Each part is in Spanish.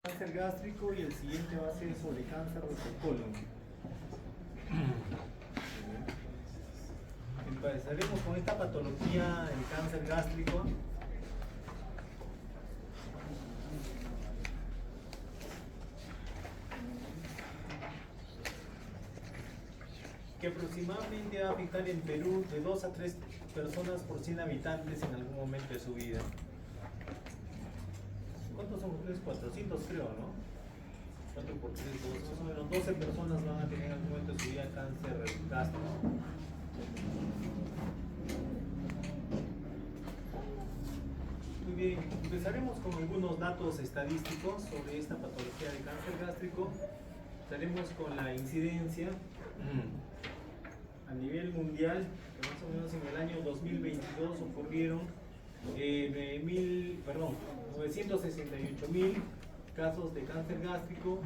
cáncer gástrico y el siguiente va a ser sobre cáncer de colon. Empezaremos con esta patología del cáncer gástrico. Que aproximadamente va a afectar en Perú de 2 a 3 personas por 100 habitantes en algún momento de su vida. ¿Cuántos son ustedes? 400 creo, ¿no? 4 por 3, más o menos 12 personas van a tener en algún momento de su vida cáncer gástrico. Muy bien, empezaremos con algunos datos estadísticos sobre esta patología de cáncer gástrico. Estaremos con la incidencia a nivel mundial, que más o menos en el año 2022 ocurrieron 968.000 casos de cáncer gástrico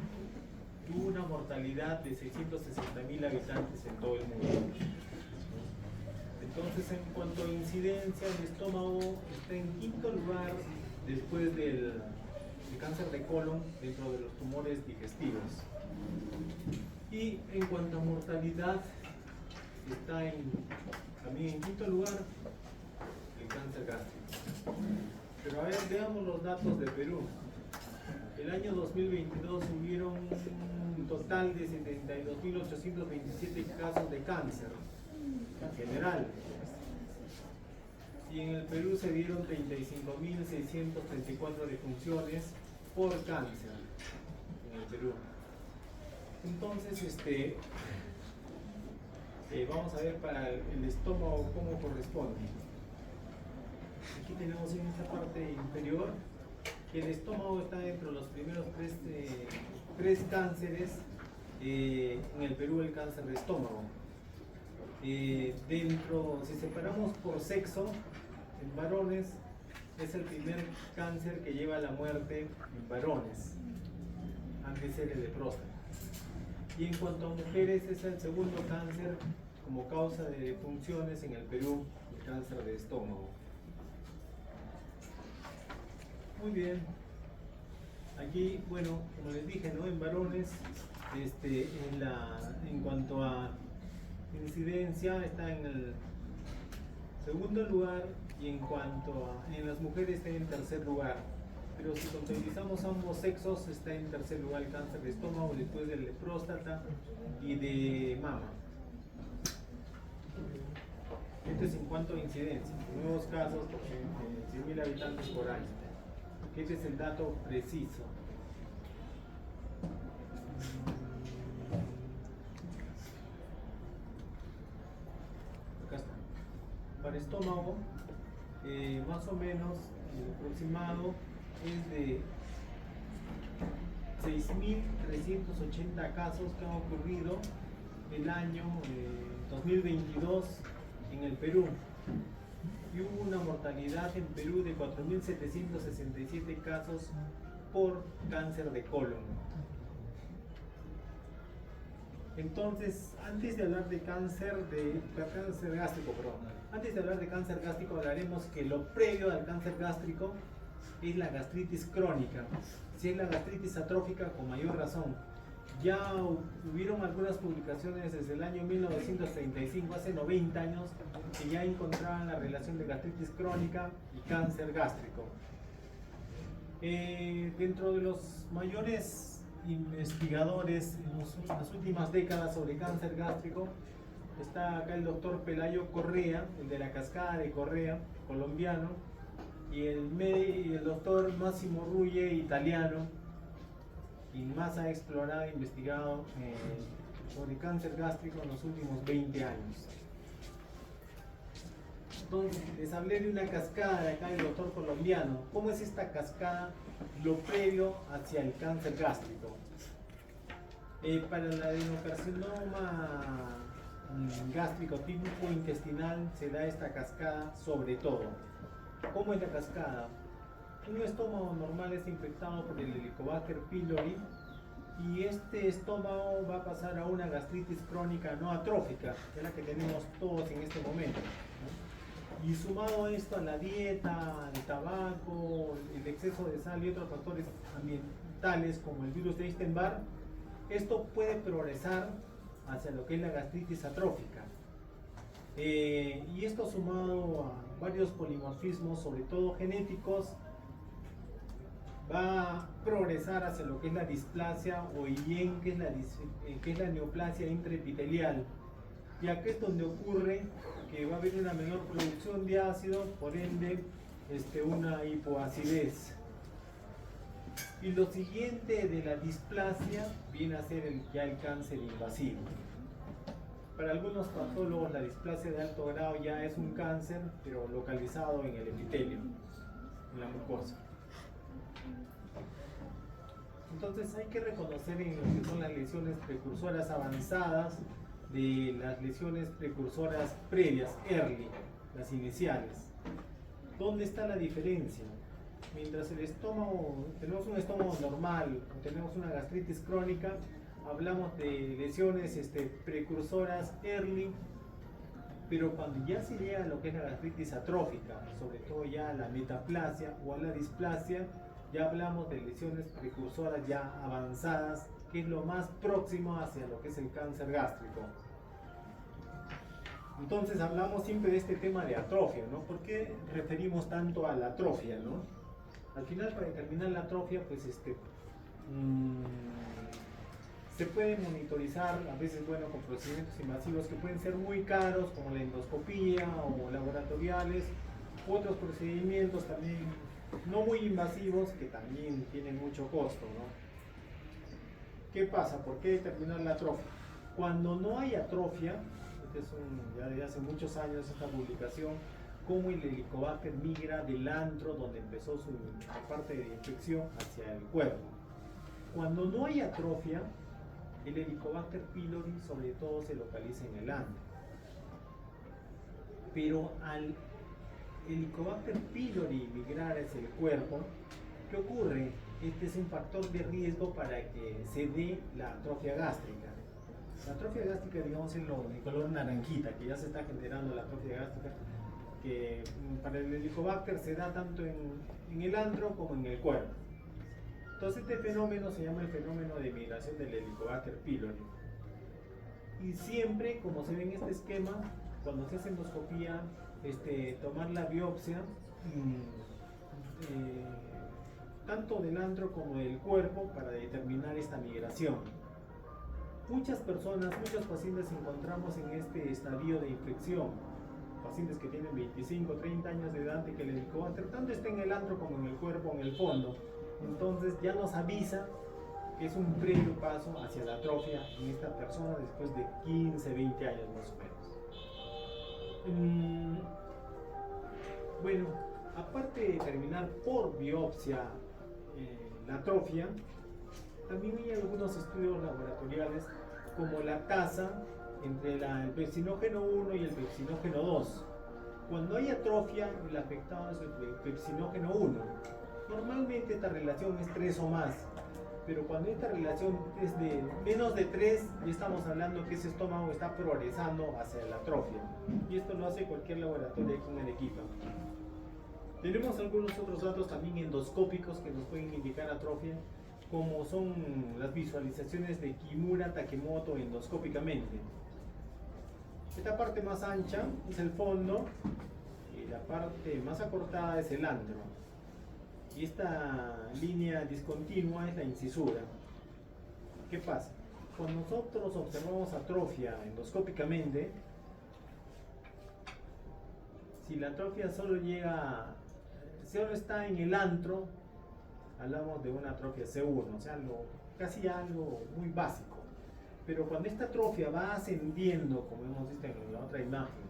y una mortalidad de 660.000 habitantes en todo el mundo. Entonces, en cuanto a incidencia, el estómago está en quinto lugar después del cáncer de colon dentro de los tumores digestivos. Y en cuanto a mortalidad, está también en quinto lugar el cáncer gástrico. Pero a ver, veamos los datos de Perú. El año 2022 hubieron un total de 72.827 casos de cáncer en general. Y en el Perú se dieron 35.634 defunciones por cáncer en el Perú. Entonces, vamos a ver para el estómago cómo corresponde. Aquí tenemos en esta parte inferior que el estómago está dentro de los primeros tres cánceres en el Perú, el cáncer de estómago. Si separamos por sexo, en varones es el primer cáncer que lleva a la muerte en varones, antes era el de próstata. Y en cuanto a mujeres, es el segundo cáncer como causa de defunciones en el Perú, el cáncer de estómago. Muy bien. Aquí, bueno, como les dije, ¿no? En varones, en cuanto a incidencia, está en el segundo lugar, y en las mujeres está en tercer lugar. Pero si contabilizamos ambos sexos, está en tercer lugar el cáncer de estómago, después del de próstata y de mama. Esto es en cuanto a incidencia, nuevos casos por 100.000 habitantes por año. Este es el dato preciso. Acá está. Para estómago, más o menos, el aproximado es de 6.380 casos que han ocurrido el año 2022 en el Perú. Y hubo una mortalidad en Perú de 4.767 casos por cáncer de colon. Entonces, antes de hablar de cáncer gástrico, hablaremos que lo previo al cáncer gástrico es la gastritis crónica. Si es la gastritis atrófica, con mayor razón. Ya hubieron algunas publicaciones desde el año 1935, hace 90 años, que ya encontraban la relación de gastritis crónica y cáncer gástrico. Dentro de los mayores investigadores en las últimas décadas sobre cáncer gástrico, está acá el doctor Pelayo Correa, el de la Cascada de Correa, colombiano, y el doctor Massimo Rulle, italiano, y más ha explorado e investigado sobre cáncer gástrico en los últimos 20 años. Entonces, les hablé de una cascada de acá del doctor colombiano. ¿Cómo es esta cascada? Lo previo hacia el cáncer gástrico. Para el adenocarcinoma gástrico tipo intestinal se da esta cascada sobre todo. ¿Cómo es la cascada? Un estómago normal está infectado por el Helicobacter pylori y este estómago va a pasar a una gastritis crónica no atrófica, que es la que tenemos todos en este momento, ¿no? Y sumado a esto a la dieta, el tabaco, el exceso de sal y otros factores tales como el virus de Epstein-Barr, esto puede progresar hacia lo que es la gastritis atrófica. Y esto sumado a varios polimorfismos, sobre todo genéticos, va a progresar hacia lo que es la displasia o bien que es la neoplasia intraepitelial, ya que es donde ocurre que va a haber una menor producción de ácido, por ende una hipoacidez. Y lo siguiente de la displasia viene a ser ya el cáncer invasivo. Para algunos patólogos la displasia de alto grado ya es un cáncer, pero localizado en el epitelio, en la mucosa. Entonces hay que reconocer en lo que son las lesiones precursoras avanzadas de las lesiones precursoras previas, early, las iniciales. ¿Dónde está la diferencia? Mientras el estómago, tenemos un estómago normal, o tenemos una gastritis crónica, hablamos de lesiones precursoras early, pero cuando ya se llega a lo que es la gastritis atrófica, sobre todo ya a la metaplasia o a la displasia, ya hablamos de lesiones precursoras ya avanzadas, que es lo más próximo hacia lo que es el cáncer gástrico. Entonces hablamos siempre de este tema de atrofia, ¿no? ¿Por qué referimos tanto a la atrofia, no? Al final, para determinar la atrofia, pues se puede monitorizar a veces, bueno, con procedimientos invasivos que pueden ser muy caros, como la endoscopía o laboratoriales, otros procedimientos también no muy invasivos que también tienen mucho costo, ¿no? ¿Qué pasa? ¿Por qué determinar la atrofia? Cuando no hay atrofia, ya desde hace muchos años esta publicación, cómo el Helicobacter migra del antro donde empezó su parte de infección hacia el cuerpo. Cuando no hay atrofia, el Helicobacter pylori sobre todo se localiza en el antro. Pero al Helicobacter pylori migrar hacia el cuerpo, ¿qué ocurre? Este es un factor de riesgo para que se dé la atrofia gástrica. La atrofia gástrica, digamos, es el color naranjita, que ya se está generando la atrofia gástrica, que para el Helicobacter se da tanto en el antro como en el cuerpo. Entonces este fenómeno se llama el fenómeno de migración del Helicobacter pylori. Y siempre, como se ve en este esquema, cuando se hace endoscopía, tomar la biopsia, tanto del antro como del cuerpo, para determinar esta migración. Muchas personas, muchos pacientes encontramos en este estadio de infección, pacientes que tienen 25, 30 años de edad, de que el Helicobacter tanto está en el antro como en el cuerpo, en el fondo. Entonces ya nos avisa que es un previo paso hacia la atrofia en esta persona después de 15, 20 años más o menos. Bueno, aparte de determinar por biopsia la atrofia, también hay algunos estudios laboratoriales como la tasa entre el pepsinógeno 1 y el pepsinógeno 2. Cuando hay atrofia, el afectado es el pepsinógeno 1. Normalmente esta relación es 3 o más, pero cuando esta relación es de menos de 3, ya estamos hablando que ese estómago está progresando hacia la atrofia. Y esto lo hace cualquier laboratorio aquí en Arequipa. Tenemos algunos otros datos también endoscópicos que nos pueden indicar atrofia, como son las visualizaciones de Kimura Takemoto endoscópicamente. Esta parte más ancha es el fondo y la parte más acortada es el antro. Y esta línea discontinua es la incisura. ¿Qué pasa? Cuando nosotros observamos atrofia endoscópicamente, si la atrofia solo está en el antro, hablamos de una atrofia C1, o sea, casi algo muy básico. Pero cuando esta atrofia va ascendiendo, como hemos visto en la otra imagen,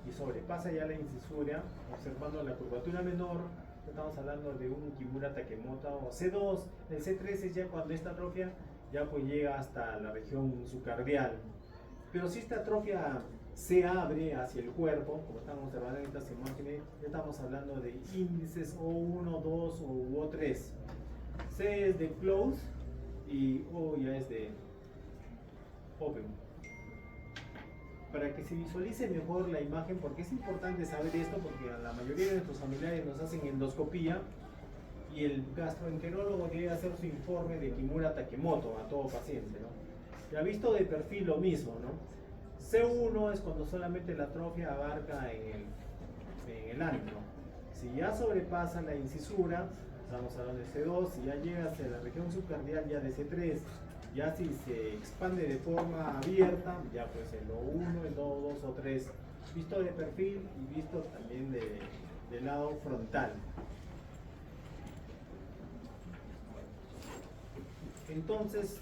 y sobrepasa ya la incisura, observando la curvatura menor, estamos hablando de un Kimura Takemoto o C2. El C3 es ya cuando esta atrofia ya pues llega hasta la región subcardial. Pero si esta atrofia se abre hacia el cuerpo, como estamos observando en estas imágenes, ya estamos hablando de índices O1, 2 o O3. C es de close y O ya es de open. Para que se visualice mejor la imagen, porque es importante saber esto, porque a la mayoría de nuestros familiares nos hacen endoscopía y el gastroenterólogo debe hacer su informe de Kimura Takemoto a todo paciente, ¿no? Ya visto de perfil lo mismo, ¿no? C1 es cuando solamente la atrofia abarca en el ano. Si ya sobrepasa la incisura, estamos hablando de C2, si ya llega hacia la región subcardial ya de C3, ya si se expande de forma abierta, ya pues el O1, el O2 o 3, visto de perfil y visto también del lado frontal. Entonces,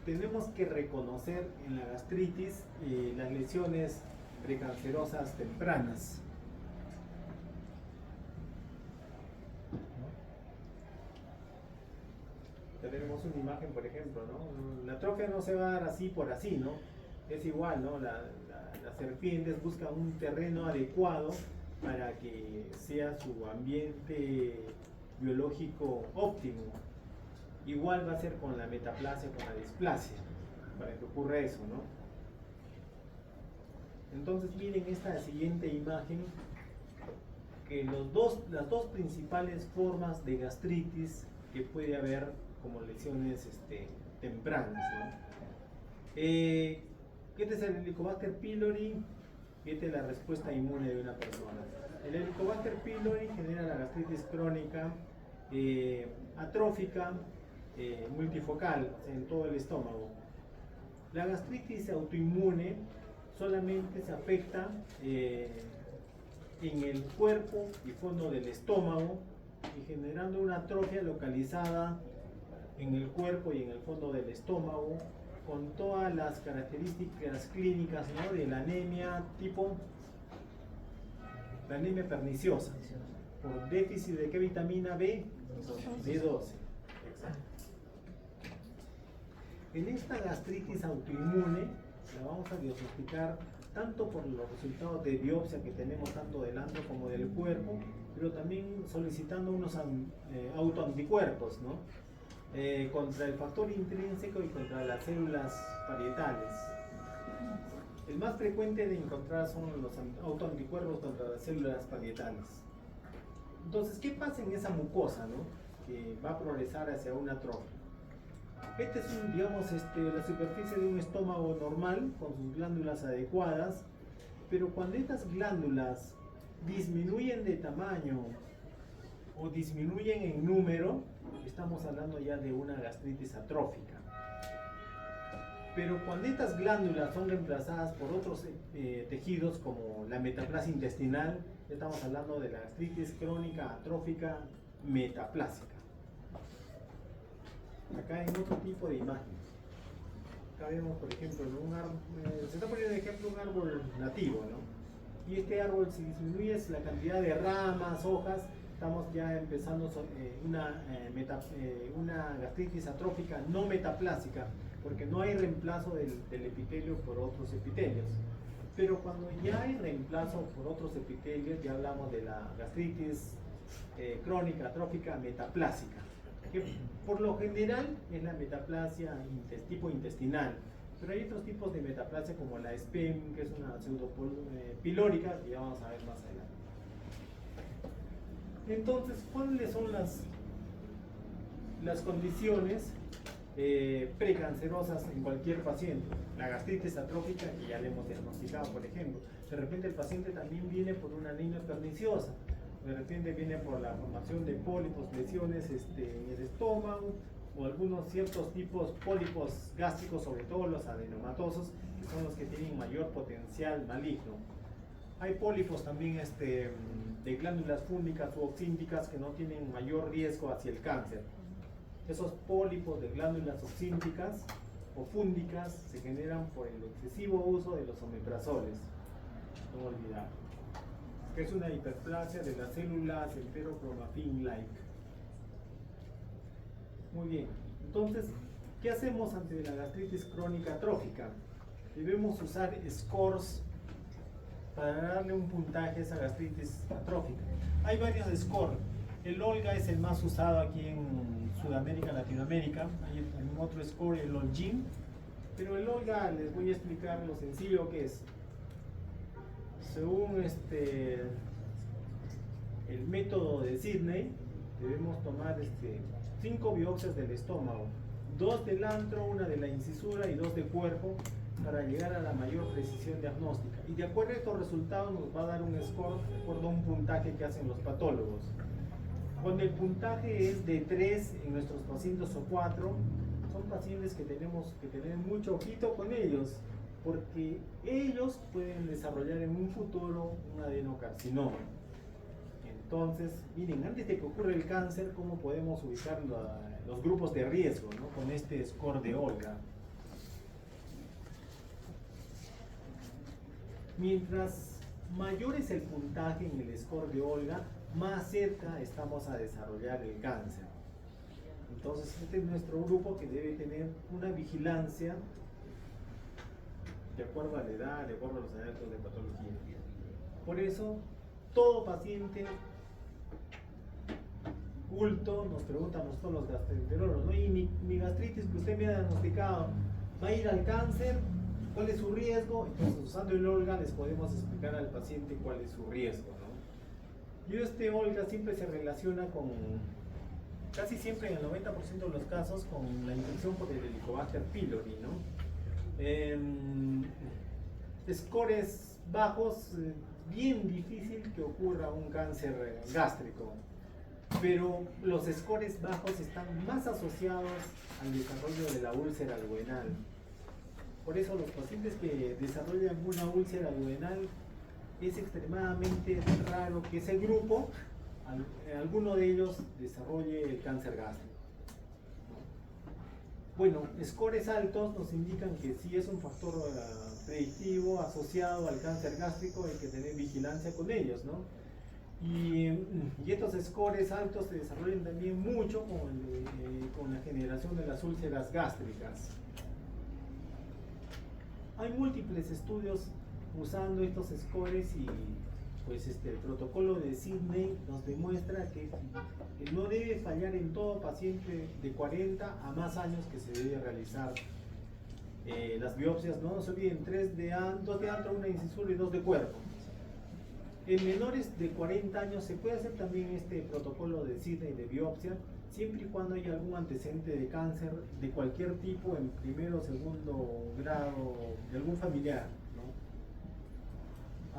tenemos que reconocer en la gastritis las lesiones precancerosas tempranas. Tenemos una imagen, por ejemplo, ¿no? La atrofia no se va a dar así por así, ¿no? Es igual, ¿no? Las serpientes buscan un terreno adecuado para que sea su ambiente biológico óptimo. Igual va a ser con la metaplasia, con la displasia, para que ocurra eso, ¿no? Entonces miren esta siguiente imagen, que las dos principales formas de gastritis que puede haber como lesiones tempranas, ¿no? Este es el Helicobacter pylori, y esta es la respuesta inmune de una persona. El Helicobacter pylori genera la gastritis crónica, atrófica, multifocal en todo el estómago. La gastritis autoinmune solamente se afecta en el cuerpo y fondo del estómago y generando una atrofia localizada en el cuerpo y en el fondo del estómago con todas las características clínicas, ¿no? De la anemia tipo, la anemia perniciosa, por déficit de ¿qué vitamina? B12. Exacto. En esta gastritis autoinmune la vamos a diagnosticar tanto por los resultados de biopsia que tenemos tanto del ano como del cuerpo, pero también solicitando unos autoanticuerpos, ¿no? Contra el factor intrínseco y contra las células parietales. El más frecuente de encontrar son los autoanticuerpos contra las células parietales. Entonces, ¿qué pasa en esa mucosa, ¿no? Que va a progresar hacia una atrofia? Este es digamos, la superficie de un estómago normal con sus glándulas adecuadas, pero cuando estas glándulas disminuyen de tamaño o disminuyen en número, estamos hablando ya de una gastritis atrófica. Pero cuando estas glándulas son reemplazadas por otros tejidos como la metaplasia intestinal, estamos hablando de la gastritis crónica atrófica metaplásica. Acá en otro tipo de imágenes. Acá vemos, por ejemplo, un árbol, se está poniendo de ejemplo un árbol nativo, ¿no? Y este árbol, si disminuye la cantidad de ramas, hojas, estamos ya empezando una gastritis atrófica no metaplásica, porque no hay reemplazo del epitelio por otros epitelios. Pero cuando ya hay reemplazo por otros epitelios, ya hablamos de la gastritis crónica atrófica metaplásica, que por lo general es la metaplasia tipo intestinal, pero hay otros tipos de metaplasia como la SPEM, que es una pseudopilórica, que ya vamos a ver más adelante. Entonces, ¿cuáles son las condiciones precancerosas en cualquier paciente? La gastritis atrófica, que ya le hemos diagnosticado, por ejemplo. De repente el paciente también viene por una anemia perniciosa, de repente viene por la formación de pólipos, lesiones en el estómago, o algunos ciertos tipos pólipos gástricos, sobre todo los adenomatosos, que son los que tienen mayor potencial maligno. Hay pólipos también de glándulas fúngicas u oxínticas que no tienen mayor riesgo hacia el cáncer. Esos pólipos de glándulas oxínticas o fúngicas se generan por el excesivo uso de los omeprazoles. No olvidar. Que es una hiperplasia de las células enterocromafin-like. Muy bien. Entonces, ¿qué hacemos ante la gastritis crónica atrófica? Debemos usar scores para darle un puntaje a esa gastritis atrófica. Hay varios scores. El Olga es el más usado aquí en Sudamérica, Latinoamérica. Hay también otro score, el Olgin. Pero el Olga les voy a explicar lo sencillo que es. Según el método de Sidney, debemos tomar 5 biopsias del estómago, 2 del antro, 1 de la incisura y 2 de cuerpo, para llegar a la mayor precisión diagnóstica. Y de acuerdo a estos resultados nos va a dar un score de acuerdo a un puntaje que hacen los patólogos. Cuando el puntaje es de 3 en nuestros pacientes o 4, son pacientes que tenemos que tener mucho ojito con ellos, porque ellos pueden desarrollar en un futuro un adenocarcinoma. Entonces, miren, antes de que ocurra el cáncer, ¿cómo podemos ubicar los grupos de riesgo, ¿no? Con este score de Olga? Mientras mayor es el puntaje en el score de Olga, más cerca estamos a desarrollar el cáncer. Entonces, este es nuestro grupo que debe tener una vigilancia de acuerdo a la edad, de acuerdo a los datos de patología. Por eso, todo paciente culto nos pregunta a nosotros los gastroenterólogos, ¿no? Y mi gastritis que usted me ha diagnosticado, ¿va a ir al cáncer? ¿Cuál es su riesgo? Entonces, usando el Olga les podemos explicar al paciente cuál es su riesgo, ¿no? Y este Olga siempre se relaciona con, casi siempre en el 90% de los casos, con la infección por el Helicobacter pylori, ¿no? Scores bajos, bien difícil que ocurra un cáncer gástrico, pero los scores bajos están más asociados al desarrollo de la úlcera duodenal. Por eso los pacientes que desarrollan una úlcera duodenal es extremadamente raro que ese grupo, alguno de ellos, desarrolle el cáncer gástrico. Bueno, scores altos nos indican que sí es un factor predictivo asociado al cáncer gástrico, hay que tener vigilancia con ellos, ¿no? Y estos scores altos se desarrollan también mucho con la generación de las úlceras gástricas. Hay múltiples estudios usando estos scores y pues el protocolo de Sydney nos demuestra que no debe fallar en todo paciente de 40 a más años que se debe realizar las biopsias, no se olviden, 2 de antro, 1 de incisura y 2 de cuerpo. En menores de 40 años se puede hacer también este protocolo de Sydney de biopsia, siempre y cuando haya algún antecedente de cáncer de cualquier tipo en primero o segundo grado de algún familiar, ¿no?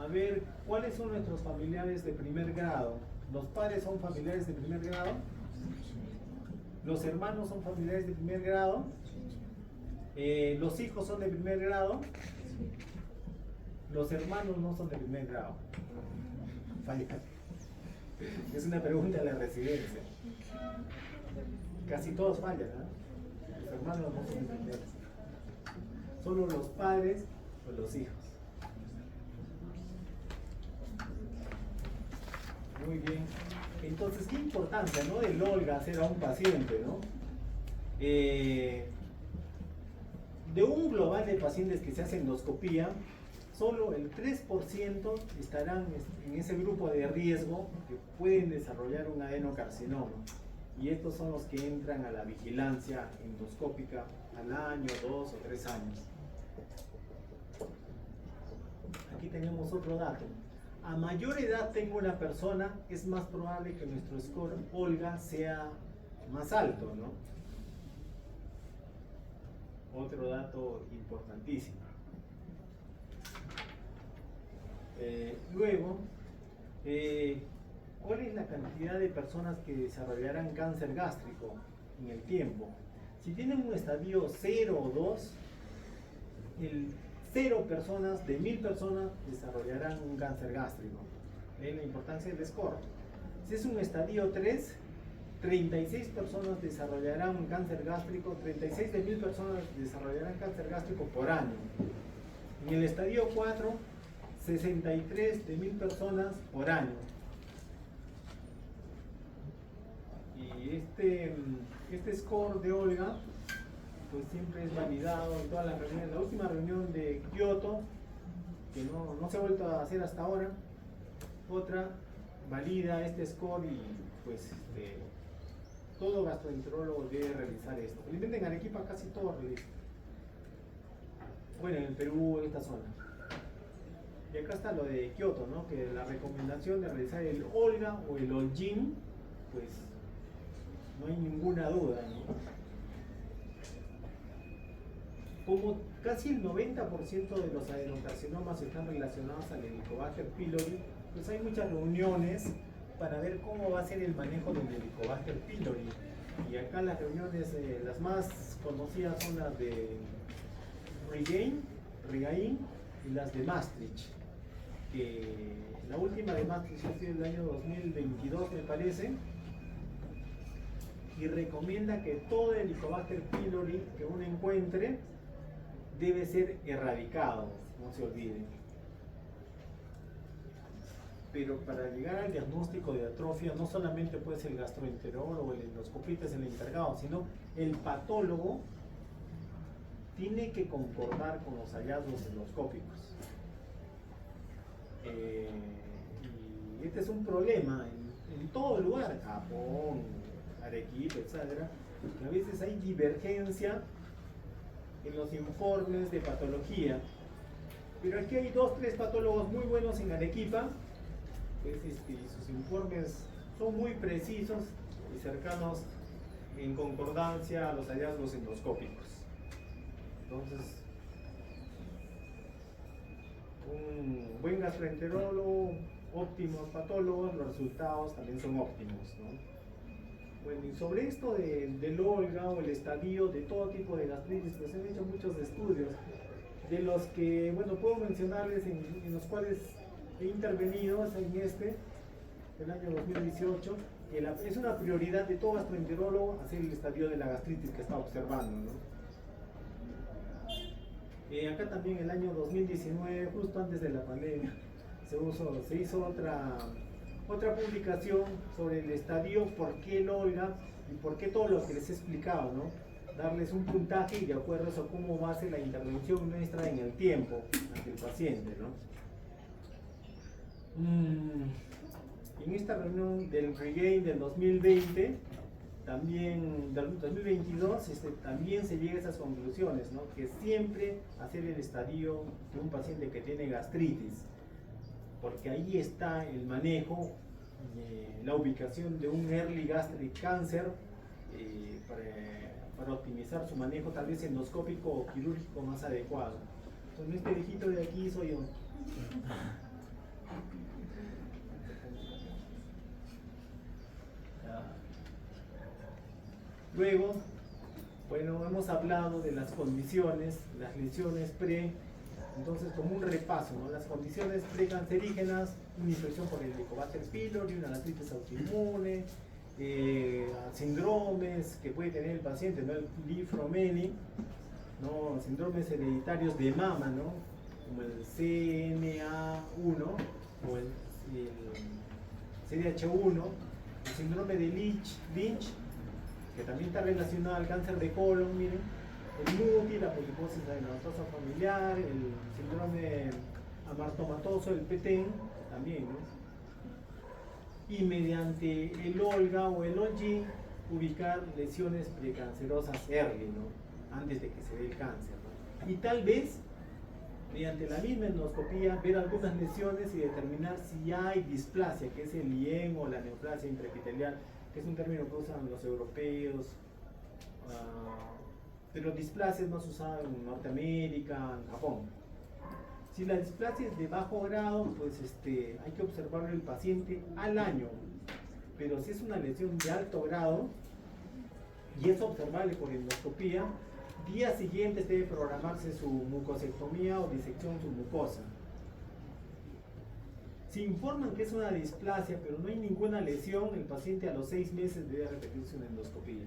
A ver, ¿cuáles son nuestros familiares de primer grado? ¿Los padres son familiares de primer grado? ¿Los hermanos son familiares de primer grado? ¿Los hijos son de primer grado? Los hermanos no son de primer grado. Falla. Es una pregunta de la residencia. Casi todos fallan, ¿no? Los hermanos no son de primer. Solo los padres o los hijos. Muy bien. Entonces, qué importancia, ¿no? Del Olga hacer a un paciente, ¿no? De un global de pacientes que se hace endoscopía, solo el 3% estarán en ese grupo de riesgo que pueden desarrollar un adenocarcinoma. Y estos son los que entran a la vigilancia endoscópica al año, 2 o 3 años. Aquí tenemos otro dato. A mayor edad tengo una persona, es más probable que nuestro score Olga sea más alto, ¿no? Otro dato importantísimo. Luego, ¿cuál es la cantidad de personas que desarrollarán cáncer gástrico en el tiempo? Si tienen un estadio 0 o 2, el 0 personas de 1000 personas desarrollarán un cáncer gástrico. ¿Ven la importancia del score? Si es un estadio 3, 36 personas desarrollarán un cáncer gástrico, 36 de 1000 personas desarrollarán cáncer gástrico por año. En el estadio 4, 63 de 1000 personas por año. Y este score de Olga pues siempre es validado en todas las reuniones. La última reunión de Kioto, que no se ha vuelto a hacer hasta ahora, otra valida este score y pues todo gastroenterólogo debe realizar esto. Felizmente en Arequipa casi todo realiza. Bueno, en el Perú, en esta zona. Y acá está lo de Kioto, ¿no? Que la recomendación de realizar el Olga o el Olgin, pues no hay ninguna duda, ¿no? Como casi el 90% de los adenocarcinomas están relacionados al Helicobacter pylori, pues hay muchas reuniones para ver cómo va a ser el manejo del Helicobacter pylori. Y acá las reuniones, las más conocidas son las de Regain y las de Maastricht. La última de Maastricht ha sido el año 2022, me parece, y recomienda que todo el Helicobacter pylori que uno encuentre debe ser erradicado, no se olvide. Pero para llegar al diagnóstico de atrofia no solamente puede ser el gastroenterólogo o el endoscopista es el encargado, sino el patólogo tiene que concordar con los hallazgos endoscópicos. Y este es un problema en todo lugar, Japón, Arequipa, etc., que a veces hay divergencia en los informes de patología, pero aquí hay 2-3 patólogos muy buenos en Arequipa, pues, sus informes son muy precisos y cercanos en concordancia a los hallazgos endoscópicos. Entonces, un buen gastroenterólogo, óptimos patólogos, los resultados también son óptimos, ¿no? Bueno, y sobre esto del Olga o el estadio de todo tipo de gastritis, pues se han hecho muchos estudios, de los que, bueno, puedo mencionarles en los cuales he intervenido, en el año 2018, que es una prioridad de todo gastroenterólogo hacer el estadio de la gastritis que está observando, ¿no? Acá también el año 2019, justo antes de la pandemia, se hizo otra publicación sobre el estadio, por qué el Olga y por qué todo lo que les he explicado, ¿no? Darles un puntaje y de acuerdo a eso cómo va a ser la intervención nuestra en el tiempo ante el paciente, ¿no? En esta reunión del Regain del 2020, también del 2022, también se llega a esas conclusiones, ¿no? Que siempre hacer el estadio de un paciente que tiene gastritis, porque ahí está el manejo, la ubicación de un early gastric cancer, para optimizar su manejo tal vez endoscópico o quirúrgico más adecuado. Entonces este viejito de aquí soy yo. Luego, bueno, hemos hablado de las condiciones, las lesiones entonces como un repaso, ¿no? Las condiciones precancerígenas, una infección por el Helicobacter pylori, una gastritis autoinmune, síndromes que puede tener el paciente, ¿no? El Li-Fraumeni, ¿no? Síndromes hereditarios de mama, ¿no? Como el CMA1 o el CDH1, el síndrome de Lynch, que también está relacionado al cáncer de colon, miren, el MUTI, la poliposis adenomatosa familiar, el síndrome amartomatoso, el PTEN, también, ¿no? Y mediante el Olga o el OLG, ubicar lesiones precancerosas early, ¿no? Antes de que se dé el cáncer, ¿no? Y tal vez, mediante la misma endoscopía, ver algunas lesiones y determinar si hay displasia, que es el IEM o la neoplasia intraepitelial, que es un término que usan los europeos, pero displasia es más usada en Norteamérica, en Japón. Si la displasia es de bajo grado, pues hay que observarlo el paciente al año, pero si es una lesión de alto grado y es observable por endoscopía, días siguientes debe programarse su mucosectomía o disección submucosa. Si informan que es una displasia, pero no hay ninguna lesión, el paciente a los 6 meses debe repetirse una endoscopía.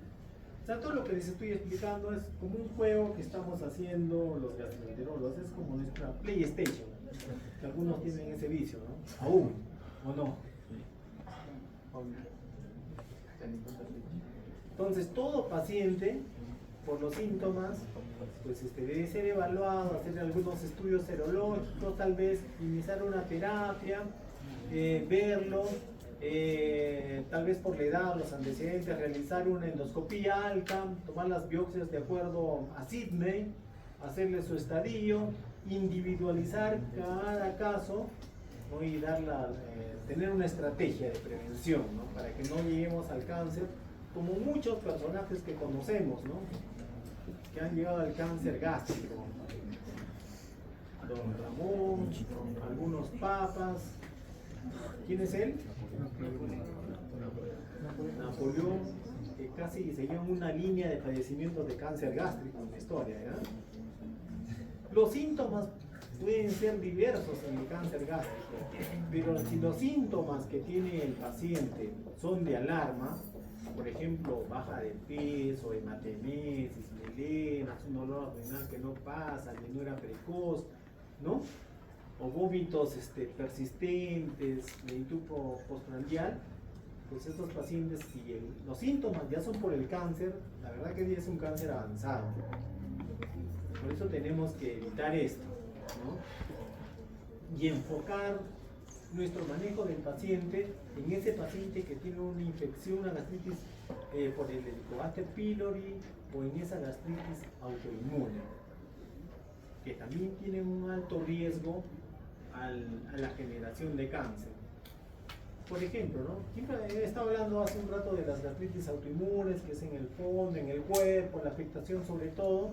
O sea, todo lo que les estoy explicando es como un juego que estamos haciendo los gastroenterólogos, es como nuestra PlayStation, que algunos tienen ese vicio, ¿no? Aún, ¿o no? Entonces, todo paciente, por los síntomas, pues debe ser evaluado, hacer algunos estudios serológicos, tal vez iniciar una terapia, verlo, tal vez por la edad, los antecedentes, realizar una endoscopía alta, tomar las biopsias de acuerdo a Sidney, hacerle su estadio, individualizar cada caso, ¿no? Y tener una estrategia de prevención, ¿no? Para que no lleguemos al cáncer como muchos personajes que conocemos, ¿no? Que han llegado al cáncer gástrico. Don Ramón, algunos papas. ¿Quién es él? Napoleón, que casi seguían una línea de padecimientos de cáncer gástrico en la historia, ¿ya? Los síntomas pueden ser diversos en el cáncer gástrico, pero si los síntomas que tiene el paciente son de alarma, por ejemplo, baja de peso, hematemesis, melenas, un dolor abdominal que no pasa, llenura precoz, ¿no? O vómitos persistentes, lentitud postprandial, pues estos pacientes, si los síntomas ya son por el cáncer, la verdad que ya es un cáncer avanzado. Por eso tenemos que evitar esto, ¿no? Y enfocar nuestro manejo del paciente en ese paciente que tiene una infección, una gastritis por el Helicobacter pylori o en esa gastritis autoinmune, que también tienen un alto riesgo a la generación de cáncer. Por ejemplo, ¿no? He estado hablando hace un rato de las gastritis autoinmunes, que es en el fondo, en el cuerpo, la afectación sobre todo,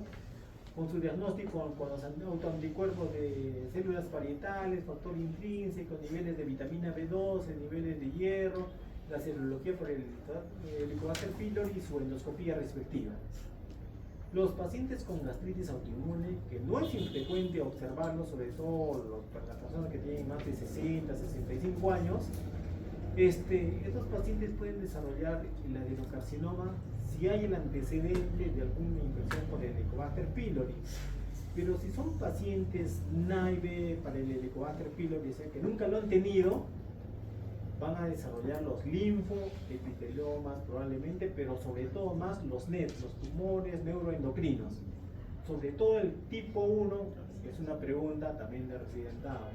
con su diagnóstico con los autoanticuerpos de células parietales, factor intrínseco, niveles de vitamina B12, niveles de hierro, la serología por el Helicobacter pylori y su endoscopía respectiva. Los pacientes con gastritis autoinmune, que no es infrecuente observarlo, sobre todo para las personas que tienen más de 60, 65 años, estos pacientes pueden desarrollar el adenocarcinoma si hay el antecedente de alguna infección por el Helicobacter pylori. Pero si son pacientes NAIB para el Helicobacter pylori, o sea que nunca lo han tenido, van a desarrollar los linfoepiteliomas probablemente, pero sobre todo más los NET, los tumores neuroendocrinos. Sobre todo el tipo 1, que es una pregunta también de residentado.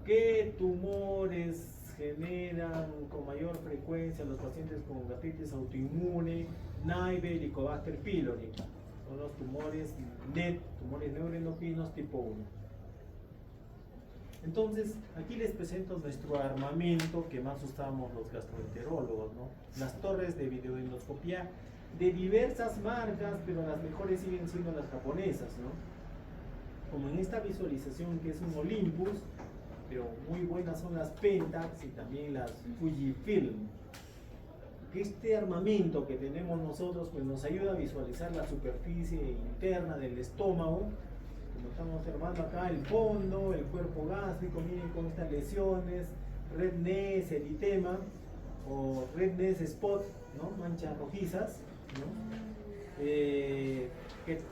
¿Qué tumores generan con mayor frecuencia los pacientes con gastritis autoinmune, NAIB, Helicobacter pylori? Son los tumores NET, tumores neuroendocrinos tipo 1. Entonces, aquí les presento nuestro armamento que más usamos los gastroenterólogos, ¿no? Las torres de videoendoscopía de diversas marcas, pero las mejores siguen siendo las japonesas, ¿no? Como en esta visualización que es un Olympus, pero muy buenas son las Pentax y también las Fujifilm. Este armamento que tenemos nosotros pues nos ayuda a visualizar la superficie interna del estómago, como estamos observando acá, el fondo, el cuerpo gástrico, miren con estas lesiones, redness, eritema o redness spot, ¿no? Manchas rojizas, ¿no? Que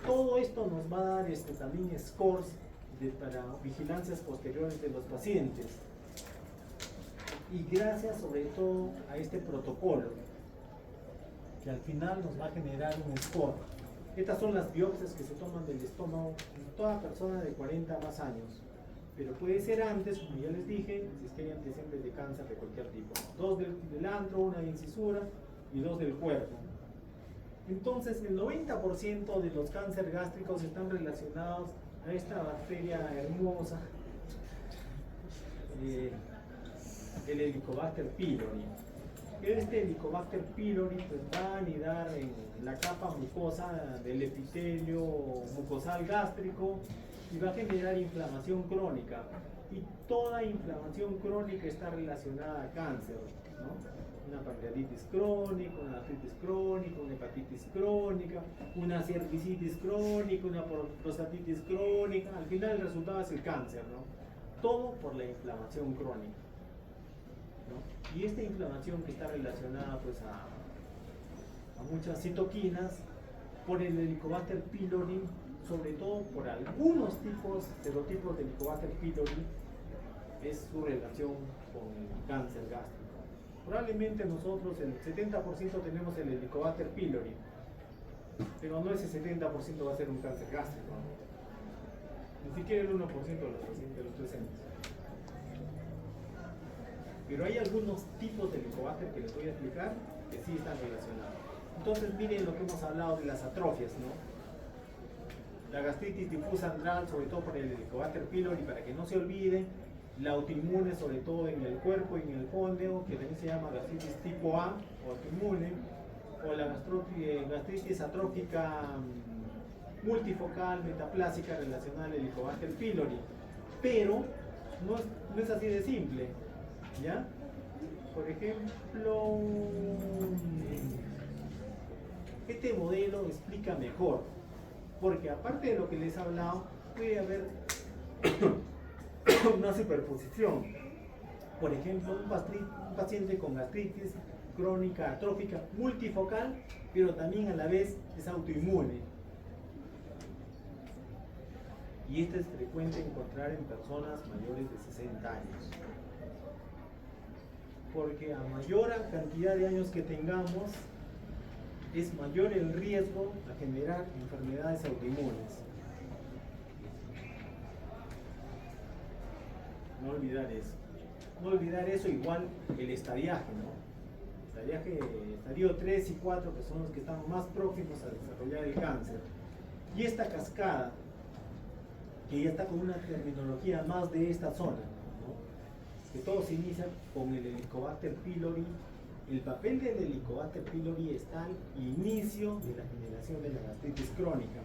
todo esto nos va a dar también scores para vigilancias posteriores de los pacientes, y gracias sobre todo a este protocolo que al final nos va a generar un score. Estas son las biopsias que se toman del estómago en toda persona de 40 más años, pero puede ser antes, como ya les dije, si es que hay antecedentes de cáncer de cualquier tipo. 2 del antro, 1 de incisura y 2 del cuerpo. Entonces el 90% de los cánceres gástricos están relacionados a esta bacteria hermosa, el Helicobacter pylori. Este Helicobacter pylori pues, va a anidar en la capa mucosa del epitelio mucosal gástrico y va a generar inflamación crónica. Y toda inflamación crónica está relacionada a cáncer, ¿no? Una pancreatitis crónica, una artritis crónica, una hepatitis crónica, una cervicitis crónica, una prostatitis crónica. Al final el resultado es el cáncer, ¿no? Todo por la inflamación crónica, ¿no? Y esta inflamación que está relacionada pues a muchas citoquinas por el Helicobacter pylori, sobre todo por algunos serotipos de Helicobacter pylori, es su relación con el cáncer gástrico. Probablemente nosotros el 70% tenemos el Helicobacter pylori, pero no ese 70% va a ser un cáncer gástrico, ¿no? Ni siquiera el 1% de los presentes. Pero hay algunos tipos de Helicobacter que les voy a explicar que sí están relacionados. Entonces miren lo que hemos hablado de las atrofias, ¿no? La gastritis difusa antral, sobre todo por el Helicobacter pylori, para que no se olviden, la autoinmune sobre todo en el cuerpo y en el cóndeo, que también se llama gastritis tipo A o autoinmune, o la gastritis atrófica multifocal metaplásica relacionada al Helicobacter pylori. Pero no es así de simple, ¿ya? Por ejemplo, este modelo explica mejor, porque aparte de lo que les he hablado, puede haber una superposición. Por ejemplo, un paciente con gastritis crónica atrófica multifocal, pero también a la vez es autoinmune. Y esto es frecuente encontrar en personas mayores de 60 años. Porque a mayor cantidad de años que tengamos, es mayor el riesgo a generar enfermedades autoinmunes. No olvidar eso. No olvidar eso, igual el estadiaje, ¿no? Estadio 3 y 4, que son los que están más próximos a desarrollar el cáncer. Y esta cascada, que ya está con una terminología más de esta zona, ¿no? Que todo se inicia con el Helicobacter pylori. El papel del Helicobacter pylori está al inicio de la generación de la gastritis crónica.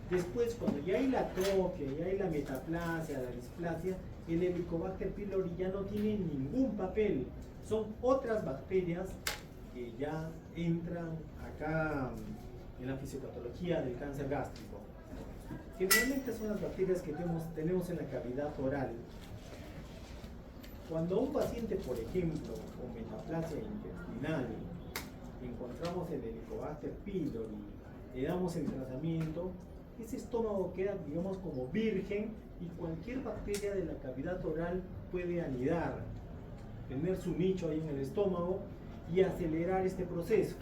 Después, cuando ya hay la atrofia, ya hay la metaplasia, la displasia, el Helicobacter pylori ya no tiene ningún papel. Son otras bacterias que ya entran acá en la fisiopatología del cáncer gástrico. Generalmente son las bacterias que tenemos en la cavidad oral. Cuando un paciente, por ejemplo, con metaplasia intestinal, encontramos el Helicobacter pylori, le damos el tratamiento, ese estómago queda, digamos, como virgen y cualquier bacteria de la cavidad oral puede anidar, tener su nicho ahí en el estómago y acelerar este proceso.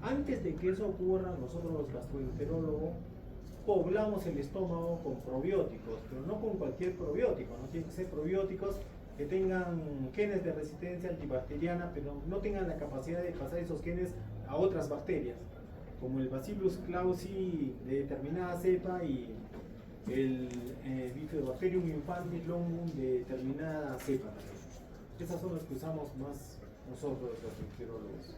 Antes de que eso ocurra, nosotros los gastroenterólogos poblamos el estómago con probióticos, pero no con cualquier probiótico, no tienen que ser probióticos que tengan genes de resistencia antibacteriana, pero no tengan la capacidad de pasar esos genes a otras bacterias, como el Bacillus clausi de determinada cepa y el Bifidobacterium infantis longum de determinada cepa. Esas son las que usamos más nosotros los gastroenterólogos,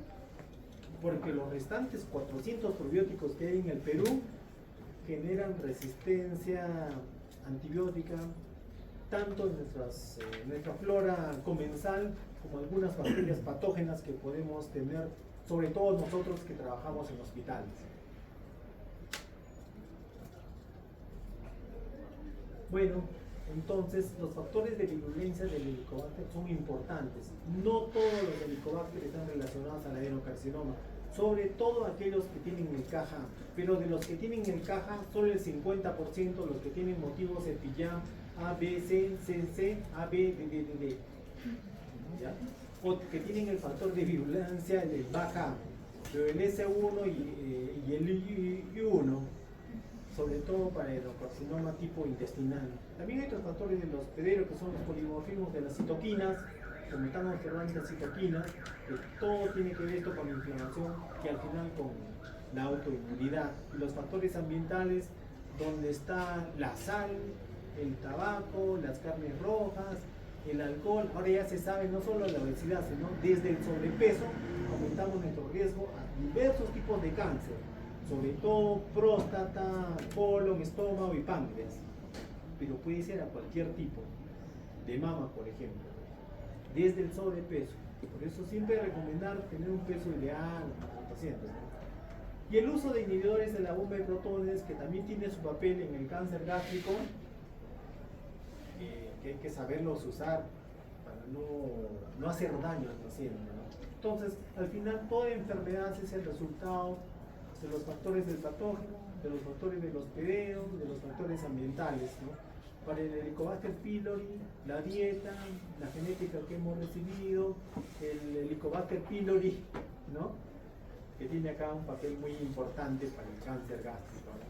porque los restantes 400 probióticos que hay en el Perú generan resistencia antibiótica tanto en nuestra flora comensal como algunas bacterias patógenas que podemos tener, sobre todo nosotros que trabajamos en hospitales. Bueno, entonces los factores de virulencia del Helicobacter son importantes. No todos los Helicobacter están relacionados al adenocarcinoma, sobre todo aquellos que tienen el caja, pero de los que tienen el caja, solo el 50% los que tienen motivos EPIYA A, B, C, C, A, B, D. ¿Ya? O que tienen el factor de virulencia, el baja, pero el S1 y el I1, sobre todo para el adenocarcinoma tipo intestinal. También hay otros factores de los hospederos que son los polimorfismos de las citoquinas, como están observando las citoquinas, que todo tiene que ver esto con la inflamación, que al final con la autoinmunidad. Y los factores ambientales, donde está la sal, el tabaco, las carnes rojas, el alcohol. Ahora ya se sabe no solo la obesidad, sino desde el sobrepeso aumentamos nuestro riesgo a diversos tipos de cáncer, sobre todo próstata, colon, estómago y páncreas, pero puede ser a cualquier tipo de mama, por ejemplo, desde el sobrepeso. Por eso siempre recomendar tener un peso ideal para los pacientes, ¿no? Y el uso de inhibidores de la bomba de protones, que también tiene su papel en el cáncer gástrico, que hay que saberlos usar para no hacer daño al paciente, ¿no? Entonces, al final, toda enfermedad es el resultado de los factores del patógeno, de los factores del hospedero, de los factores ambientales, ¿no? Para el Helicobacter pylori, la dieta, la genética que hemos recibido, el Helicobacter pylori, ¿no? Que tiene acá un papel muy importante para el cáncer gástrico, ¿no?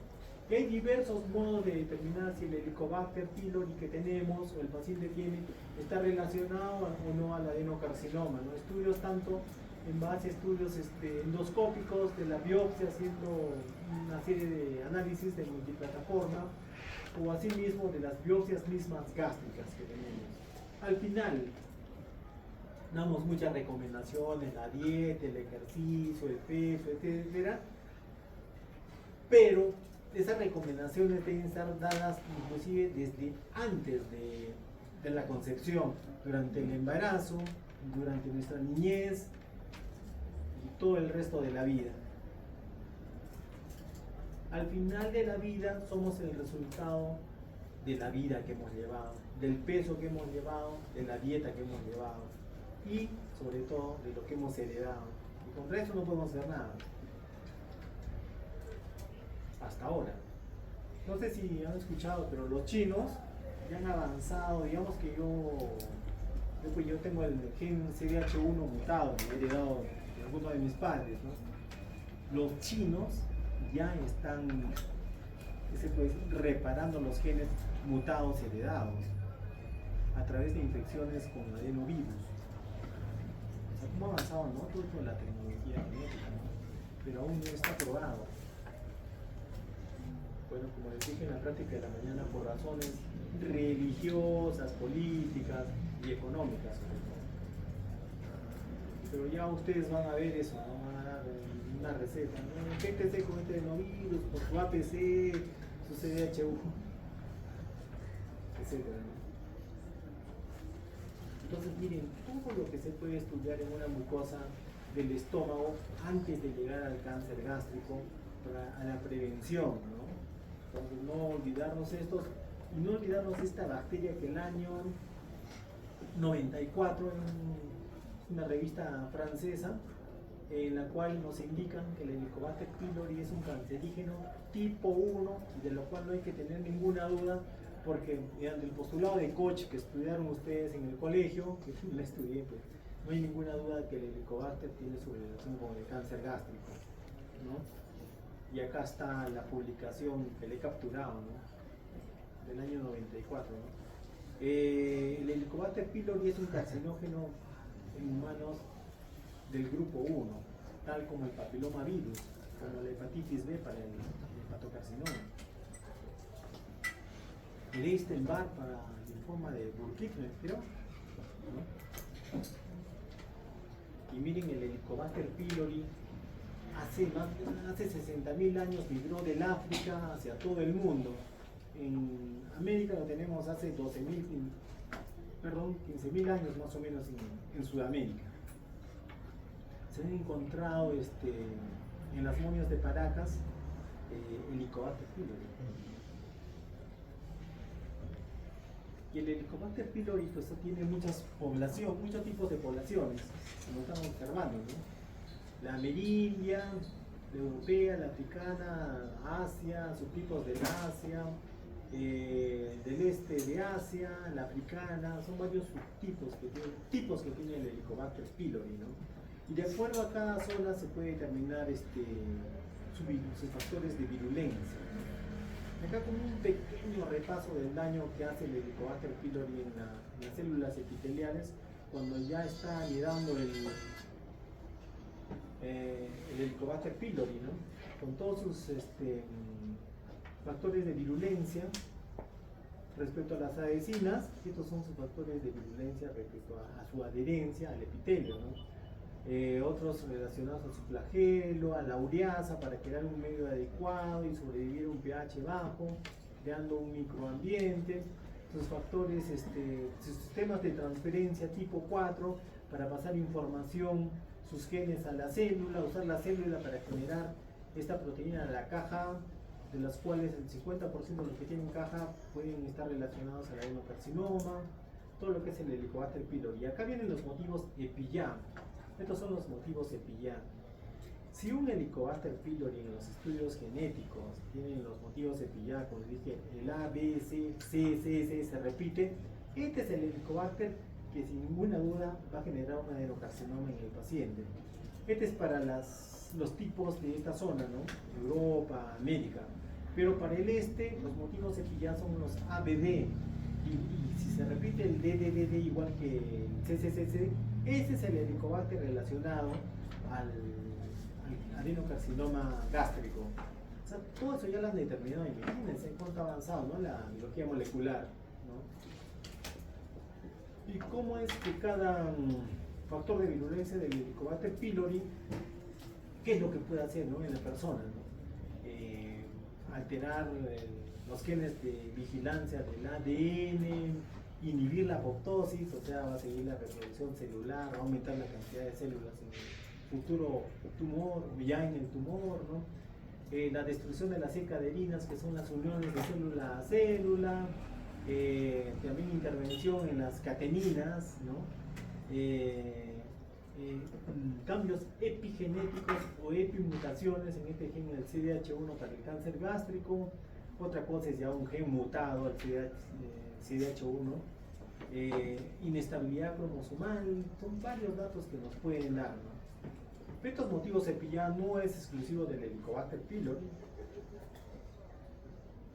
Y hay diversos modos de determinar si el Helicobacter pylori que tenemos o el paciente tiene está relacionado o no al adenocarcinoma, ¿no? Estudios tanto en base a estudios endoscópicos de la biopsia, haciendo una serie de análisis de multiplataforma, o asimismo de las biopsias mismas gástricas que tenemos. Al final, damos muchas recomendaciones, la dieta, el ejercicio, el peso, etcétera, pero esas recomendaciones deben estar dadas inclusive desde antes de la concepción, durante el embarazo, durante nuestra niñez y todo el resto de la vida. Al final de la vida somos el resultado de la vida que hemos llevado, del peso que hemos llevado, de la dieta que hemos llevado y sobre todo de lo que hemos heredado. Y contra eso no podemos hacer nada. Hasta ahora. No sé si han escuchado, pero los chinos ya han avanzado. Digamos que yo tengo el gen CDH1 mutado, que he heredado de alguno de mis padres, ¿no? Los chinos ya están, ¿qué se puede decir?, reparando los genes mutados heredados a través de infecciones con adenovirus. O sea, cómo ha avanzado, ¿no?, todo esto de la tecnología genética, ¿no? Pero aún no está probado. Bueno, como les dije en la práctica de la mañana, por razones religiosas, políticas y económicas sobre todo. Pero ya ustedes van a ver eso, ¿no? Van a dar una receta, ¿no? Inféctese con este adenovirus, por su APC, su CDH1, etcétera, ¿no? Entonces miren, todo lo que se puede estudiar en una mucosa del estómago antes de llegar al cáncer gástrico, a la prevención, ¿no? Entonces no olvidarnos estos, y no olvidarnos esta bacteria que el año 94 en una revista francesa, en la cual nos indican que el Helicobacter pylori es un cancerígeno tipo 1, de lo cual no hay que tener ninguna duda, porque mediante el postulado de Koch que estudiaron ustedes en el colegio, que yo la estudié, pues no hay ninguna duda que el Helicobacter tiene su relación con el cáncer gástrico, ¿no? Y acá está la publicación que le he capturado, ¿no?, del año 94, ¿no? El Helicobacter pylori es un carcinógeno en humanos del grupo 1, tal como el papilomavirus, como la hepatitis B para el hepatocarcinoma, el Epstein-Barr para el linfoma de Burkitt, creo, ¿no? Y miren, el Helicobacter pylori hace 60.000 años migró del África hacia todo el mundo. En América lo tenemos hace 15.000 años más o menos en Sudamérica. Se han encontrado en las momias de Paracas Helicobacter pylori. Y el Helicobacter pylori pues tiene muchos tipos de poblaciones, como estamos observando, ¿no? La amerindia, la europea, la africana, Asia, subtipos del Asia, del este de Asia, la africana, son varios tipos que tiene el Helicobacter pylori, ¿no? Y de acuerdo a cada zona se puede determinar sus factores de virulencia. Acá como un pequeño repaso del daño que hace el Helicobacter pylori en las células epiteliales cuando ya está anidando el Helicobacter pylori, ¿no?, con todos sus factores de virulencia respecto a las adhesinas. Estos son sus factores de virulencia respecto a su adherencia al epitelio, ¿no? Otros relacionados a su flagelo, a la ureasa para crear un medio adecuado y sobrevivir a un pH bajo, creando un microambiente. Sus factores, sus sistemas de transferencia tipo 4 para pasar información, sus genes a la célula, usar la célula para generar esta proteína de la caja, de las cuales el 50% de los que tienen caja pueden estar relacionados al adenocarcinoma, todo lo que es el Helicobacter pylori. Y acá vienen los motivos EPIYA. Estos son los motivos EPIYA. Si un Helicobacter pylori en los estudios genéticos tienen los motivos EPIYA, como les dije, el A, B, C, se repite, este es el Helicobacter que sin ninguna duda va a generar un adenocarcinoma en el paciente. Este es para los tipos de esta zona, ¿no?, Europa, América. Pero para el este, los motivos EPIYA son los ABD. Y si se repite el DDD igual que el CCCC, ese es el Helicobacter relacionado al adenocarcinoma gástrico. O sea, todo eso ya lo han determinado. Imagínense cuánto ha avanzado, ¿no? La biología molecular, ¿no? Y cómo es que cada factor de virulencia del Helicobacter pylori, qué es lo que puede hacer, ¿no? En la persona, ¿no? Alterar los genes de vigilancia del ADN, inhibir la apoptosis, o sea, va a seguir la reproducción celular, va a aumentar la cantidad de células en el futuro tumor, ya en el tumor, ¿no? La destrucción de las C-caderinas, que son las uniones de célula a célula, también intervención en las cateninas, ¿no? Cambios epigenéticos o epimutaciones en este gen del CDH1 para el cáncer gástrico. Otra cosa es ya un gen mutado, el CDH1, inestabilidad cromosomal. Son varios datos que nos pueden dar, ¿no? Estos motivos cepilla no es exclusivo del Helicobacter pylori,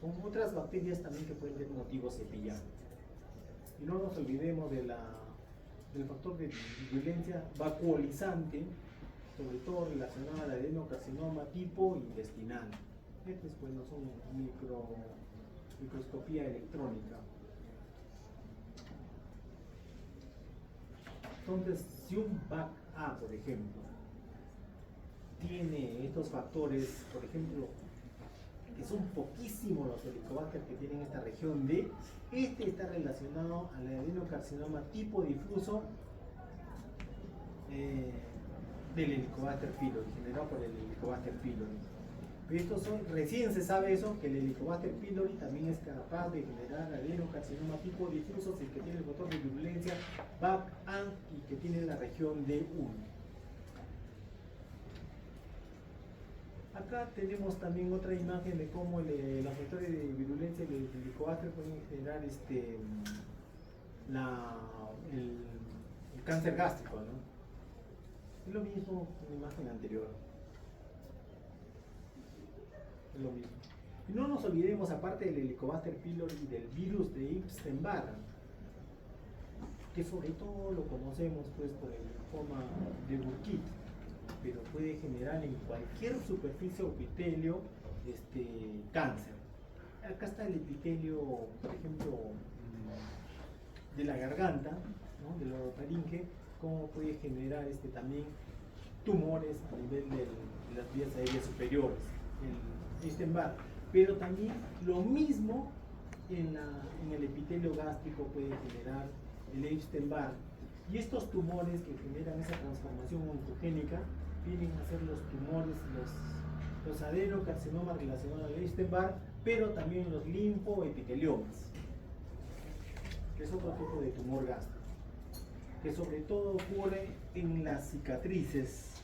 con otras bacterias también que pueden tener motivos cepilla. Y no nos olvidemos del factor de virulencia vacuolizante, sobre todo relacionado al adenocarcinoma tipo intestinal. Estos pues no son microscopía electrónica. Entonces, si un BAC-A, por ejemplo, tiene estos factores, por ejemplo, que son poquísimos los helicobacter que tienen esta región D, este está relacionado al adenocarcinoma tipo difuso del Helicobacter pylori, generado por el Helicobacter pylori. Pero recién se sabe eso, que el Helicobacter pylori también es capaz de generar adenocarcinoma tipo difuso, si el que tiene el factor de virulencia BAC-A y que tiene la región D1. Acá tenemos también otra imagen de cómo los factores de virulencia del Helicobacter pueden generar el cáncer gástrico, ¿no? Es lo mismo que la imagen anterior. Es lo mismo. Y no nos olvidemos, aparte del Helicobacter pylori, del virus de Epstein-Barr, que sobre todo lo conocemos pues por el linfoma de Burkitt, pero puede generar en cualquier superficie o epitelio cáncer. Acá está el epitelio, por ejemplo, de la garganta, ¿no? De la orofaringe, cómo puede generar también tumores a nivel de las vías aéreas superiores, el Epstein-Barr. Pero también lo mismo en el epitelio gástrico puede generar el Epstein-Barr. Y estos tumores que generan esa transformación oncogénica vienen a ser los tumores, los adenocarcinomas relacionados al Epstein-Barr, pero también los linfoepiteliomas, que es otro tipo de tumor gástrico, que sobre todo ocurre en las cicatrices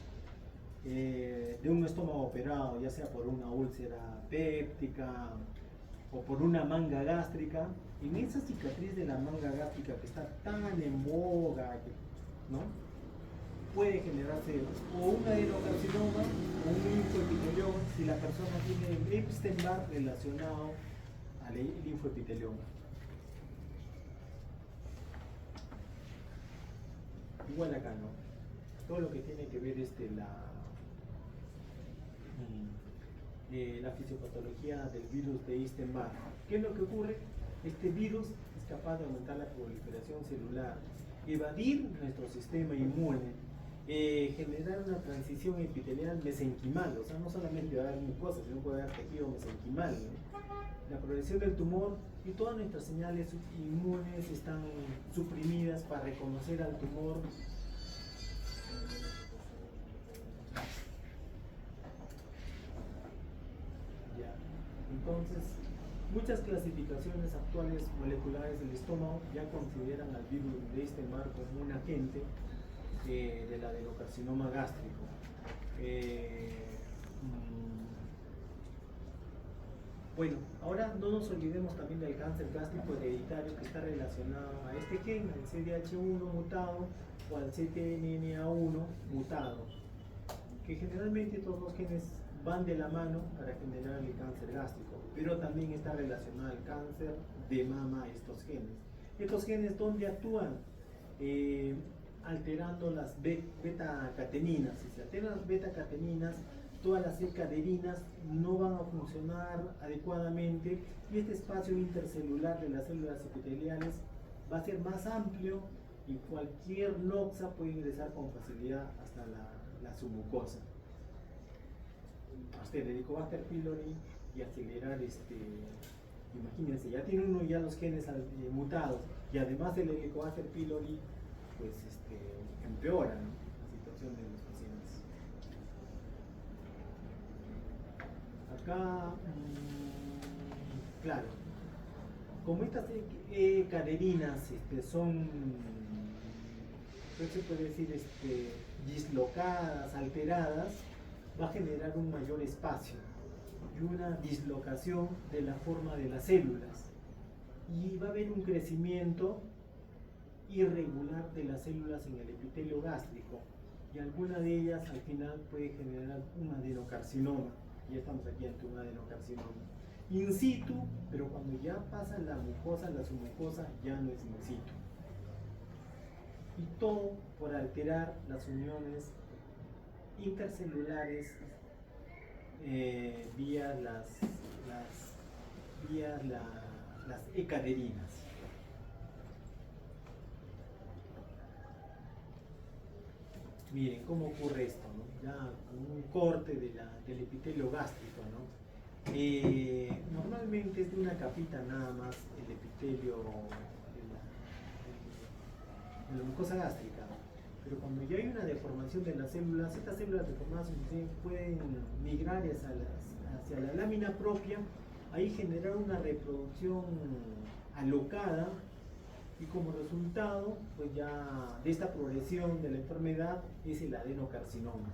de un estómago operado, ya sea por una úlcera péptica o por una manga gástrica. En esa cicatriz de la manga gástrica que está tan en boga, ¿no? Puede generarse o un adenocarcinoma o un linfoepitelioma si la persona tiene el Epstein-Barr relacionado al linfoepitelioma. Igual acá, ¿no? Todo lo que tiene que ver la fisiopatología del virus de Epstein-Barr. ¿Qué es lo que ocurre? Este virus es capaz de aumentar la proliferación celular, evadir nuestro sistema inmune, generar una transición epitelial mesenquimal, o sea, no solamente va a haber mucosa, sino puede haber tejido mesenquimal, ¿no? La progresión del tumor y todas nuestras señales inmunes están suprimidas para reconocer al tumor. Ya. Entonces, muchas clasificaciones actuales moleculares del estómago ya consideran al virus de Epstein-Barr como un agente del adenocarcinoma gástrico. Bueno, ahora no nos olvidemos también del cáncer gástrico hereditario que está relacionado a este gen, al CDH1 mutado o al CTNNA1 mutado, que generalmente estos dos genes van de la mano para generar el cáncer gástrico, pero también está relacionado al cáncer de mama estos genes. Estos genes, ¿dónde actúan? alterando las beta-cateninas. Si se alteran las beta-cateninas, todas las E-caderinas no van a funcionar adecuadamente y este espacio intercelular de las células epiteliales va a ser más amplio y cualquier noxa puede ingresar con facilidad hasta la submucosa. Hasta el Helicobacter pylori y acelerar imagínense, ya tiene uno ya los genes mutados y además del Helicobacter pylori pues empeora, ¿no?, la situación de los pacientes. Acá, claro, como estas caderinas son, ¿qué se puede decir? Dislocadas, alteradas, va a generar un mayor espacio y una dislocación de la forma de las células y va a haber un crecimiento irregular de las células en el epitelio gástrico y alguna de ellas al final puede generar un adenocarcinoma. Ya estamos aquí ante un adenocarcinoma in situ, pero cuando ya pasa la mucosa, la submucosa ya no es in situ. Y todo por alterar las uniones intercelulares vía las E-caderinas. Miren cómo ocurre esto, ¿no? Ya con un corte del epitelio gástrico, ¿no? Normalmente es de una capita nada más el epitelio de la mucosa gástrica, pero cuando ya hay una deformación de las células, estas células deformadas pueden migrar hacia la lámina propia, ahí generar una reproducción alocada y como resultado pues ya de esta progresión de la enfermedad es el adenocarcinoma.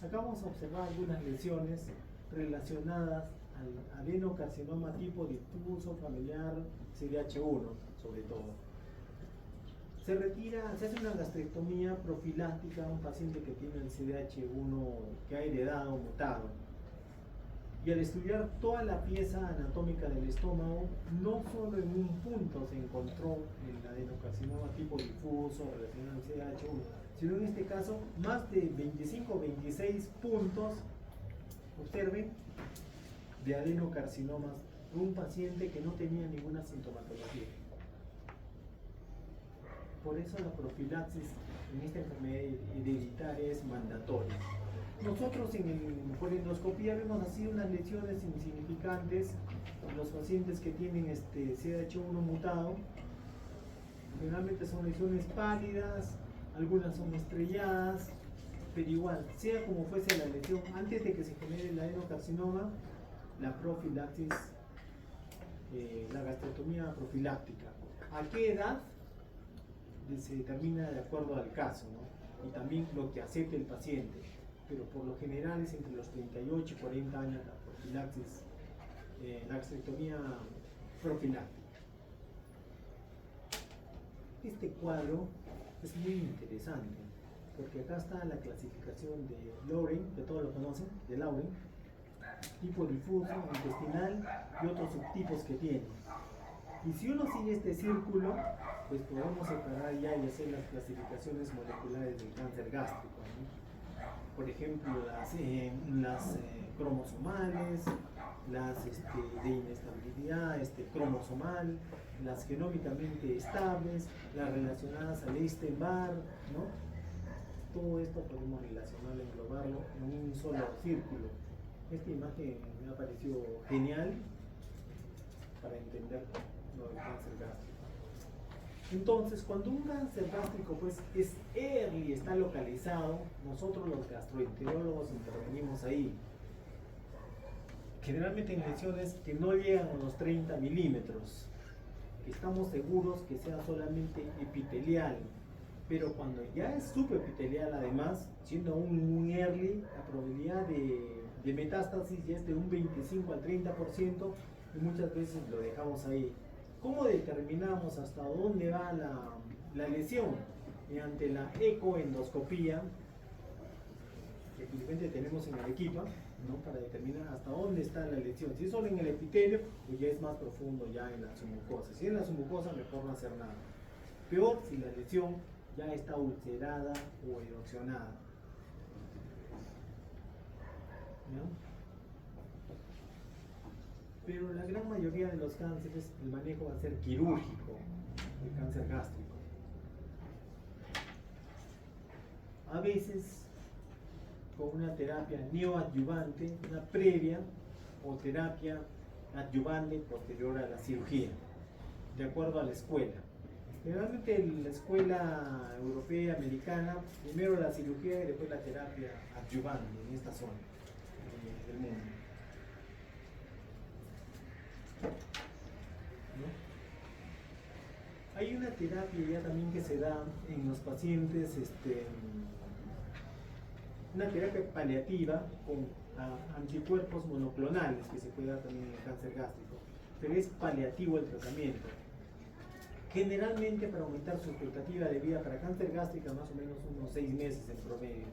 Acá vamos a observar algunas lesiones relacionadas al adenocarcinoma tipo difuso familiar CDH1 sobre todo. Se hace una gastrectomía profiláctica a un paciente que tiene el CDH1 que ha heredado mutado. Y al estudiar toda la pieza anatómica del estómago, no solo en un punto se encontró el adenocarcinoma tipo difuso relacionado al CDH1, sino en este caso más de 25 o 26 puntos, observen, de adenocarcinomas en un paciente que no tenía ninguna sintomatología. Por eso la profilaxis en esta enfermedad hereditaria es mandatoria. Nosotros por endoscopía vemos así unas lesiones insignificantes en los pacientes que tienen CDH1 mutado. Generalmente son lesiones pálidas, algunas son estrelladas, pero igual, sea como fuese la lesión, antes de que se genere el adenocarcinoma, la profilaxis, la gastrectomía profiláctica. ¿A qué edad? Se determina de acuerdo al caso, ¿no? Y también lo que acepte el paciente, pero por lo general es entre los 38 y 40 años la profilaxis, la gastrectomía profiláctica. Este cuadro es muy interesante porque acá está la clasificación de Lauren, que todos lo conocen, de Lauren, tipo difuso, intestinal y otros subtipos que tiene. Y si uno sigue este círculo, pues podemos separar ya y hacer las clasificaciones moleculares del cáncer gástrico, ¿no? Por ejemplo, las cromosomales, las de inestabilidad cromosomal, las genómicamente estables, las relacionadas al Epstein-Barr, ¿no? Todo esto podemos relacionarlo, englobarlo en un solo círculo. Esta imagen me ha parecido genial para entender lo del cáncer gástrico. Entonces, cuando un cáncer gástrico pues es early, está localizado, nosotros los gastroenterólogos intervenimos ahí. Generalmente en lesiones que no llegan a los 30 milímetros, que estamos seguros que sea solamente epitelial, pero cuando ya es subepitelial además, siendo un early, la probabilidad de metástasis ya es de un 25 al 30% y muchas veces lo dejamos ahí. ¿Cómo determinamos hasta dónde va la lesión? Mediante la ecoendoscopía, que felizmente tenemos en Arequipa, ¿no? Para determinar hasta dónde está la lesión. Si es solo en el epitelio, o ya es más profundo ya en la submucosa. Si es en la submucosa, mejor no hacer nada. Peor si la lesión ya está ulcerada o erosionada. ¿No? Pero la gran mayoría de los cánceres, el manejo va a ser quirúrgico, el cáncer gástrico. A veces con una terapia neoadyuvante, una previa o terapia adyuvante posterior a la cirugía, de acuerdo a la escuela. Generalmente en la escuela europea, americana, primero la cirugía y después la terapia adyuvante en esta zona del mundo. ¿No? Hay una terapia ya también que se da en los pacientes, una terapia paliativa con anticuerpos monoclonales que se puede dar también en el cáncer gástrico, pero es paliativo el tratamiento. Generalmente para aumentar su expectativa de vida para cáncer gástrico más o menos unos 6 meses en promedio,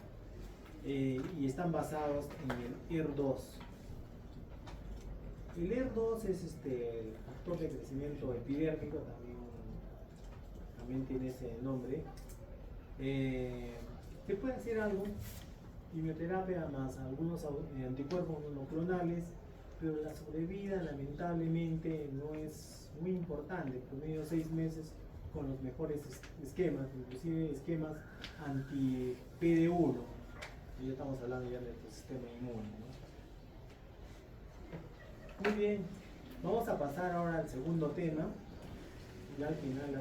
y están basados en el ER2. El ER2 es el factor de crecimiento epidérmico, también tiene ese nombre. Se puede hacer algo, quimioterapia más algunos anticuerpos monoclonales, pero la sobrevida lamentablemente no es muy importante, promedio 6 meses con los mejores esquemas, inclusive esquemas anti-PD1, y ya estamos hablando ya del sistema inmune, ¿no? Muy bien, vamos a pasar ahora al segundo tema, y al final